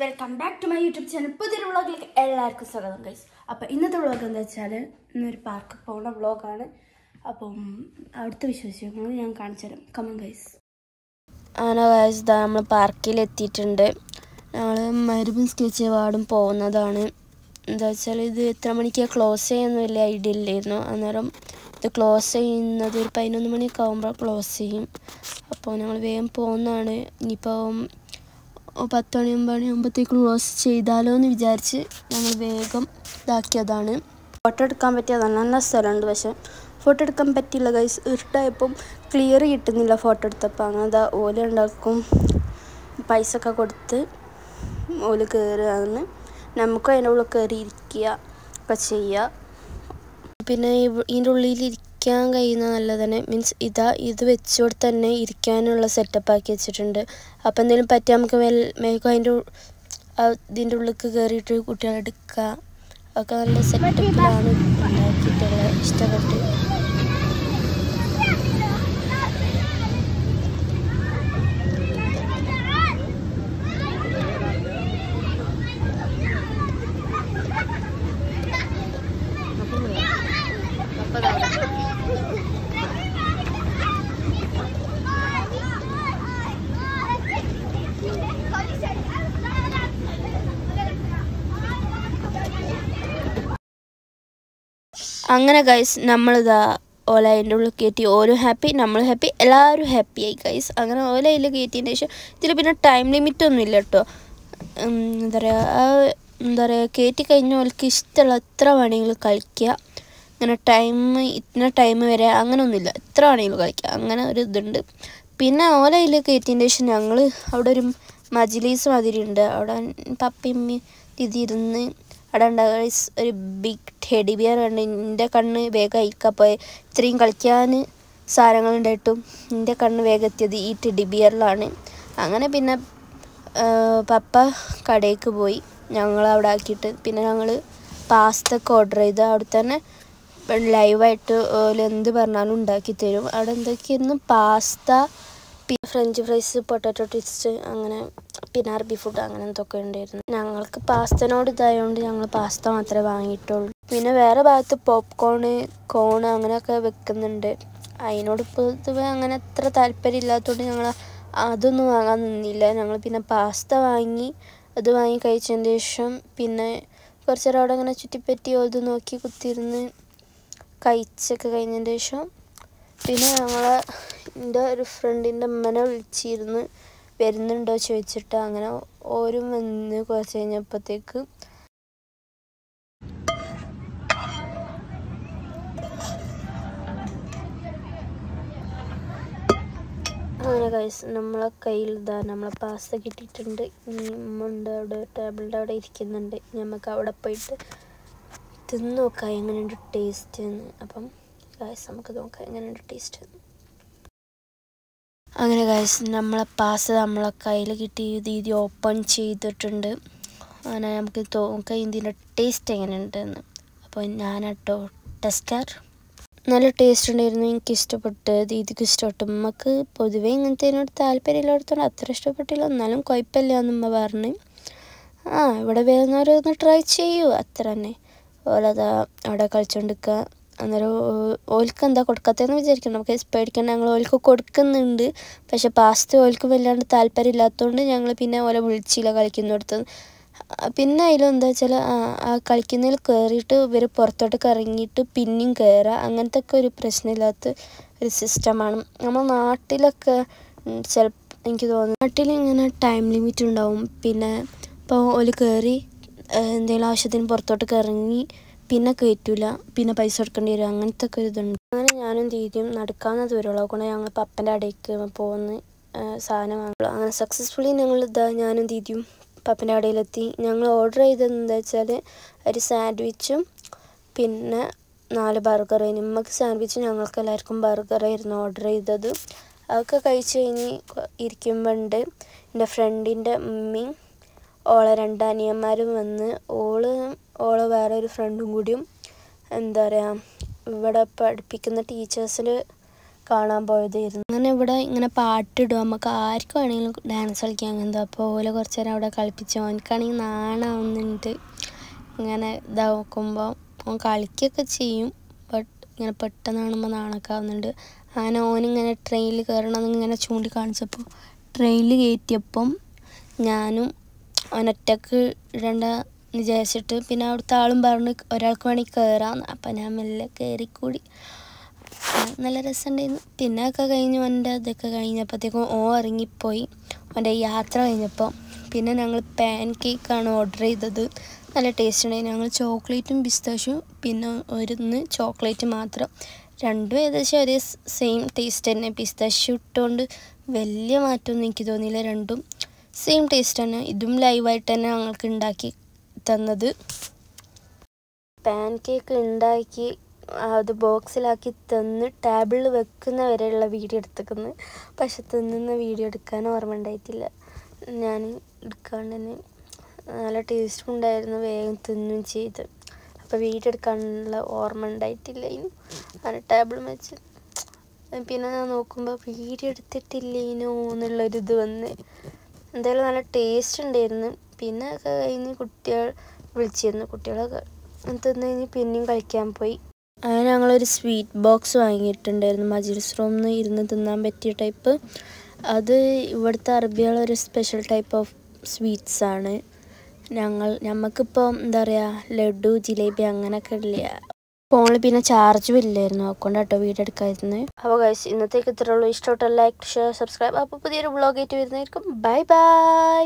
Welcome back to my YouTube channel. പുതിയൊരു വ്ളോഗിലേക്ക് എല്ലാവർക്കും സ്വാഗതം ഗൈസ്. അപ്പോൾ ഇന്നത്തെ വ്ളോഗ് എന്താ വെച്ചാൽ ഇന്നൊരു പാർക്ക് പോകുന്ന വ്ളോഗാണ്. അപ്പം അവിടുത്തെ വിശേഷങ്ങൾ ഞാൻ കാണിച്ചു തരാം. Come on guys. അങ്ങനെ ഗൈസ് നമ്മൾ പാർക്കിലെത്തിയിട്ടുണ്ട്. ഞങ്ങൾ മരുഭൂമി സ്കെച്ച് വാർഡും പോകുന്നതാണ്. എന്താ വെച്ചാൽ ഇത് എത്ര മണിക്കാണ് ക്ലോസ് ചെയ്യുന്ന വലിയ ഐഡിയ ഇല്ലായിരുന്നു. അന്നേരം ഇത് ക്ലോസ് ചെയ്യുന്നത് ഒരു 11 മണിയൊക്കെ ആകുമ്പോൾ ക്ലോസ് ചെയ്യും. അപ്പോൾ ഞങ്ങൾ വേഗം പോകുന്നതാണ്. ഇനിയിപ്പോൾ 10 മണിയാകുമ്പോഴത്തേക്കും ക്ലോസ് ചെയ്താലോ എന്ന് വിചാരിച്ച് ഞങ്ങൾ വേഗം ഇതാക്കിയതാണ്. ഫോട്ടോ എടുക്കാൻ പറ്റിയ നല്ല സ്ഥലമുണ്ട്, പക്ഷേ ഫോട്ടോ എടുക്കാൻ പറ്റില്ല ഗൈസ്. ഇരുട്ടായപ്പം ക്ലിയർ കിട്ടുന്നില്ല ഫോട്ടോ എടുത്തപ്പോൾ. അങ്ങനെ ഓല ഉണ്ടാക്കും പൈസ ഒക്കെ കൊടുത്ത് ഓല് കയറുകയാണ്. നമുക്കും അതിൻ്റെ ഉള്ളിൽ കയറി ഇരിക്കുക ഒക്കെ ചെയ്യുക. പിന്നെ ഇതിൻ്റെ ഉള്ളിൽ ഇരിക്കാൻ കഴിയുന്ന നല്ലതാണ്. മീൻസ് ഇത് വെച്ചുകൊണ്ട് തന്നെ ഇരിക്കാനുള്ള സെറ്റപ്പ് ആക്കി വെച്ചിട്ടുണ്ട്. അപ്പോൾ എന്തെങ്കിലും പറ്റിയാൽ നമുക്ക് വേഗം ഇതിൻ്റെ ഉള്ളിലേക്ക് കയറിയിട്ട് കുട്ടികളെടുക്കുക ഒക്കെ നല്ല സെറ്റപ്പിലാണ് ഉണ്ടാക്കിയിട്ടുള്ളത്. ഇഷ്ടപ്പെട്ട് അങ്ങനെ ഗൈസ് നമ്മളിതാ ഓല അതിൻ്റെ ഉള്ളിൽ കയറ്റി. ഓരോ ഹാപ്പി, നമ്മൾ ഹാപ്പി, എല്ലാവരും ഹാപ്പിയായി ഗൈസ്. അങ്ങനെ ഓല അതിൽ കയറ്റിയതിന് ശേഷം ഇതിൽ പിന്നെ ടൈം ലിമിറ്റ് ഒന്നും ഇല്ല കേട്ടോ. എന്താ പറയുക കയറ്റി കഴിഞ്ഞാൽ ഓൾക്ക് ഇഷ്ടമുള്ള എത്ര വേണമെങ്കിലും കളിക്കുക. അങ്ങനെ ഇന്ന ടൈം വരെ അങ്ങനെയൊന്നുമില്ല, എത്ര വേണമെങ്കിലും കളിക്കുക, അങ്ങനെ ഒരു ഇതുണ്ട്. പിന്നെ ഓല അതിൽ കയറ്റിയതിന് ശേഷം ഞങ്ങൾ അവിടെ ഒരു മജ്‌ലിസ് മാതിരി ഉണ്ട്. അവിടെ പപ്പയും ഇതിരുന്ന് അവിടെ ഉണ്ടാകുക. ഒരു ബിഗ് ടെഡി ബിയർ ഉണ്ട്. എൻ്റെ കണ്ണ് വേഗം അയക്കാൻ പോയി. ഇത്രയും കളിക്കാൻ സാധനങ്ങളുണ്ടായിട്ടും എൻ്റെ കണ്ണ് വേഗം എത്തിയത് ഈ ടെഡി ബിയറിലാണ്. അങ്ങനെ പിന്നെ പപ്പ കടയിലേക്ക് പോയി ഞങ്ങൾ അവിടെ ആക്കിയിട്ട്. പിന്നെ ഞങ്ങൾ പാസ്ത ഒക്കെ ഓർഡർ ചെയ്ത് അവിടെ തന്നെ ലൈവായിട്ട് എന്ത് പറഞ്ഞാലും ഉണ്ടാക്കി തരും. അവിടെ എന്തൊക്കെയായിരുന്നു പാസ്ത, പിന്നെ ഫ്രഞ്ച് ഫ്രൈസ്, പൊട്ടാറ്റോ ട്വിസ്റ്റ്, അങ്ങനെ പിന്നെ അറബി ഫുഡ് അങ്ങനെ എന്തൊക്കെ ഉണ്ടായിരുന്നു. ഞങ്ങൾക്ക് പാസ്തനോട് ഇതായതുകൊണ്ട് ഞങ്ങൾ പാസ്ത മാത്രമേ വാങ്ങിയിട്ടുള്ളൂ. പിന്നെ വേറെ ഭാഗത്ത് പോപ്കോണ്, കോണ് അങ്ങനെയൊക്കെ വെക്കുന്നുണ്ട്. അതിനോട് പൊതുവെ അങ്ങനെ അത്ര താല്പര്യം ഇല്ലാത്തതുകൊണ്ട് ഞങ്ങൾ അതൊന്നും വാങ്ങാൻ നിന്നില്ല. ഞങ്ങൾ പിന്നെ പാസ്ത വാങ്ങി. അത് വാങ്ങി കഴിച്ചതിന് ശേഷം പിന്നെ കുറച്ച് നേരം അവിടെ അങ്ങനെ ചുറ്റിപ്പറ്റി ഇത് നോക്കി കുത്തിയിരുന്ന് കഴിച്ചൊക്കെ കഴിഞ്ഞതിന് ശേഷം പിന്നെ എൻ്റെ ഒരു ഫ്രണ്ടിൻ്റെ അമ്മനെ വിളിച്ചിരുന്ന് വരുന്നുണ്ടോ ചോദിച്ചിട്ട്. അങ്ങനെ ഓരും വന്ന് കുറച്ച് കഴിഞ്ഞപ്പോഴത്തേക്ക് അങ്ങനെ ഗൈസ് നമ്മളെ കയ്യിൽ നമ്മളെ പാസ്ത കിട്ടിയിട്ടുണ്ട്. ഉണ്ട് അവിടെ ടേബിളിൻ്റെ അവിടെ ഇരിക്കുന്നുണ്ട്. നമുക്ക് അവിടെ പോയിട്ട് തിന്ന് നോക്കാം എങ്ങനെയുണ്ട് ടേസ്റ്റ് എന്ന്. അപ്പം ഗൈസ് നമുക്ക് നോക്കാം എങ്ങനെയുണ്ട് ടേസ്റ്റ്. അങ്ങനെ ഗൈസ് നമ്മളെ പാസ്ത നമ്മളെ കയ്യിൽ കിട്ടി. ഇത് ഓപ്പൺ ചെയ്തിട്ടുണ്ട്. അങ്ങനെ നമുക്ക് നോക്കാം ഇതിൻ്റെ ടേസ്റ്റ് എങ്ങനെയുണ്ടെന്ന്. അപ്പോൾ ഞാനാട്ടോ ടെസ്റ്റർ. നല്ല ടേസ്റ്റ് ഉണ്ടായിരുന്നു. എനിക്ക് ഇഷ്ടപ്പെട്ട്, ദീദിക്ക് ഇഷ്ടപ്പെട്ടു. നമുക്ക് പൊതുവേ ഇങ്ങനത്തേനോട് താല്പര്യമില്ലാത്തതുകൊണ്ട് അത്ര ഇഷ്ടപ്പെട്ടില്ല, എന്നാലും കുഴപ്പമില്ല എന്നുമ്മ പറഞ്ഞ്. ഇവിടെ വരുന്നവരൊന്ന് ട്രൈ ചെയ്യൂ, അത്ര തന്നെ. ഓലതാ അവിടെ കളിച്ചുകൊണ്ടിരിക്കുക. അന്നേരം ഓൽക്ക് എന്താ കൊടുക്കാത്തതെന്ന് വിചാരിക്കണം. നമുക്ക് പേടിക്കണം. ഞങ്ങൾ ഓൽക്ക് കൊടുക്കുന്നുണ്ട്, പക്ഷെ പാസ്ത ഓൽക്ക് വല്ലാണ്ട് താല്പര്യം ഇല്ലാത്തതുകൊണ്ട് ഞങ്ങൾ പിന്നെ ഓലെ വിളിച്ചില്ല കളിക്കുന്നിടത്ത്. പിന്നെ അതിലെന്താ വെച്ചാൽ കളിക്കുന്നതിൽ കയറിയിട്ട് ഇവർ പുറത്തോട്ടൊക്കെ ഇറങ്ങിയിട്ട് പിന്നെയും കയറുക, അങ്ങനത്തെ ഒക്കെ ഒരു പ്രശ്നമില്ലാത്ത ഒരു സിസ്റ്റമാണ്. നമ്മൾ നാട്ടിലൊക്കെ എനിക്ക് തോന്നുന്നു നാട്ടിലിങ്ങനെ ടൈം ലിമിറ്റ് ഉണ്ടാവും. പിന്നെ ഇപ്പോൾ ഓല് കയറി എന്തെങ്കിലും ആവശ്യത്തിന് പുറത്തോട്ടൊക്കെ ഇറങ്ങി പിന്നെ കയറ്റില്ല, പിന്നെ പൈസ കൊടുക്കേണ്ടി വരും, അങ്ങനത്തെ ഒക്കെ ഇതുണ്ട്. അങ്ങനെ ഞാനും ദീദിയും നടക്കാവുന്ന ദൂരമുള്ള കൊണ്ട് ഞങ്ങൾ പപ്പൻ്റെ അടയ്ക്ക് പോകുന്ന സാധനം വാങ്ങുള്ളൂ. അങ്ങനെ സക്സസ്ഫുള്ളി ഞാനും ദീദിയും പപ്പൻ്റെ കടയിലെത്തി. ഞങ്ങൾ ഓർഡർ ചെയ്തത് എന്താ വെച്ചാൽ ഒരു സാൻഡ്വിച്ചും പിന്നെ 4 ബർഗർ. നമുക്ക് സാൻഡ്വിച്ചും ഞങ്ങൾക്ക് എല്ലാവർക്കും ബർഗറായിരുന്നു ഓർഡർ ചെയ്തത്. അതൊക്കെ കഴിച്ച് കഴിഞ്ഞ് ഇരിക്കുമ്പോണ്ട് എൻ്റെ ഫ്രണ്ടിൻ്റെ ഉമ്മയും ഓളെ 2 അനിയന്മാരും വന്ന്. ഓളെ വേറെ ഒരു ഫ്രണ്ടും കൂടിയും എന്താ പറയുക ഇവിടെ പഠിപ്പിക്കുന്ന ടീച്ചേഴ്സിൽ കാണാൻ പോയതായിരുന്നു. അങ്ങനെ ഇവിടെ ഇങ്ങനെ പാട്ടിടും, നമുക്ക് ആർക്കും വേണമെങ്കിലും ഡാൻസ് കളിക്കാൻ അങ്ങനത്തെ. അപ്പോൾ ഓലെ കുറച്ച് നേരം അവിടെ കളിപ്പിച്ചു. ഓനക്കാണെങ്കിൽ നാണാവുന്നുണ്ട്. ഇങ്ങനെ ഇതാക്കുമ്പോൾ ഓൻ കളിക്കുകയൊക്കെ ചെയ്യും, ബട്ട് ഇങ്ങനെ പെട്ടെന്ന് കാണുമ്പോൾ നാണൊക്കെ ആവുന്നുണ്ട്. അങ്ങനെ ഓനിങ്ങനെ ട്രെയിനിൽ കയറണമെന്ന് ഇങ്ങനെ ചൂണ്ടിക്കാണിച്ചപ്പോൾ ട്രെയിനിൽ കയറ്റിയപ്പം ഞാനും അവനൊറ്റക്ക് ഇടണ്ട വിചാരിച്ചിട്ട് പിന്നെ അവിടുത്തെ ആളും പറഞ്ഞ് ഒരാൾക്ക് വേണമെങ്കിൽ കയറാമെന്ന്. അപ്പം ഞാൻ മെല്ലെ കയറിക്കൂടി. നല്ല രസമുണ്ടായിരുന്നു. പിന്നെ ഒക്കെ കഴിഞ്ഞ് അവൻ്റെ ഇതൊക്കെ കഴിഞ്ഞപ്പോഴത്തേക്കും ഇറങ്ങിപ്പോയി. അവൻ്റെ യാത്ര കഴിഞ്ഞപ്പോൾ പിന്നെ ഞങ്ങൾ പാൻ കേക്കാണ് ഓർഡർ ചെയ്തത്. നല്ല ടേസ്റ്റ് ഉണ്ടായിരുന്നു. ഞങ്ങൾ ചോക്ലേറ്റും പിസ്താഷ്യും പിന്നെ ഒരു ചോക്ലേറ്റ് മാത്രം. രണ്ടും ഏകദേശം ഒരേ സെയിം ടേസ്റ്റ് തന്നെ. പിസ്താഷ്യൂ ഇട്ടുകൊണ്ട് വലിയ മാറ്റമൊന്നും എനിക്ക് തോന്നിയില്ല. രണ്ടും സെയിം ടേസ്റ്റ് തന്നെ. ഇതും ലൈവായിട്ട് തന്നെ ഞങ്ങൾക്ക് ഉണ്ടാക്കി തന്നത്. പാൻ കേക്ക് ഉണ്ടാക്കി അത് ബോക്സിലാക്കി തന്ന് ടേബിളിൽ വെക്കുന്ന വരെയുള്ള വീഡിയോ എടുത്തേക്കുന്നത്. പക്ഷെ തിന്നുന്ന വീഡിയോ എടുക്കാൻ ഓർമ്മ ഉണ്ടായിട്ടില്ല. ഞാൻ എടുക്കാണ്ട് തന്നെ നല്ല ടേസ്റ്റും ഉണ്ടായിരുന്നു, വേഗം തിന്നും ചെയ്ത്. അപ്പോൾ വീഡിയോ എടുക്കാനുള്ള ഓർമ്മ ഉണ്ടായിട്ടില്ല. ഇനി അങ്ങനെ ടേബിൾ വെച്ച് പിന്നെ ഞാൻ നോക്കുമ്പോൾ വീഡിയോ എടുത്തിട്ടില്ലേനോ എന്നുള്ളൊരിത് വന്ന്. എന്തായാലും നല്ല ടേസ്റ്റ് ഉണ്ടായിരുന്നു. പിന്നെ ഒക്കെ കഴിഞ്ഞ് കുട്ടികൾ വിളിച്ചിരുന്നു. കുട്ടികളൊക്കെ തിന്ന് കഴിഞ്ഞ് പിന്നെയും കളിക്കാൻ പോയി. അങ്ങനെ ഞങ്ങളൊരു സ്വീറ്റ് ബോക്സ് വാങ്ങിയിട്ടുണ്ടായിരുന്നു. മജ്ലിസ് റൂമിൽ ഇരുന്ന് തിന്നാൻ പറ്റിയ ടൈപ്പ്. അത് ഇവിടുത്തെ അറബികളൊരു സ്പെഷ്യൽ ടൈപ്പ് ഓഫ് സ്വീറ്റ്സാണ്. ഞമ്മക്കിപ്പോൾ എന്താ പറയുക, ലഡു, ജിലേബി അങ്ങനെയൊക്കെ ഇല്ല. ഫോണിൽ പിന്നെ ചാർജും ഇല്ലായിരുന്നു, അതുകൊണ്ടാട്ടോ വീഡിയോ എടുക്കാതിരുന്നത്. അപ്പോൾ ഗൈസ് ഇന്നത്തേക്ക് ഇത്രേ ഉള്ളൂ. ഇഷ്ടപ്പെട്ട ലൈക്ക്, ഷെയർ, സബ്സ്ക്രൈബ്. അപ്പോൾ പുതിയൊരു വ്ളോഗായിട്ട് വരുന്നതായിരിക്കും. Bye bye.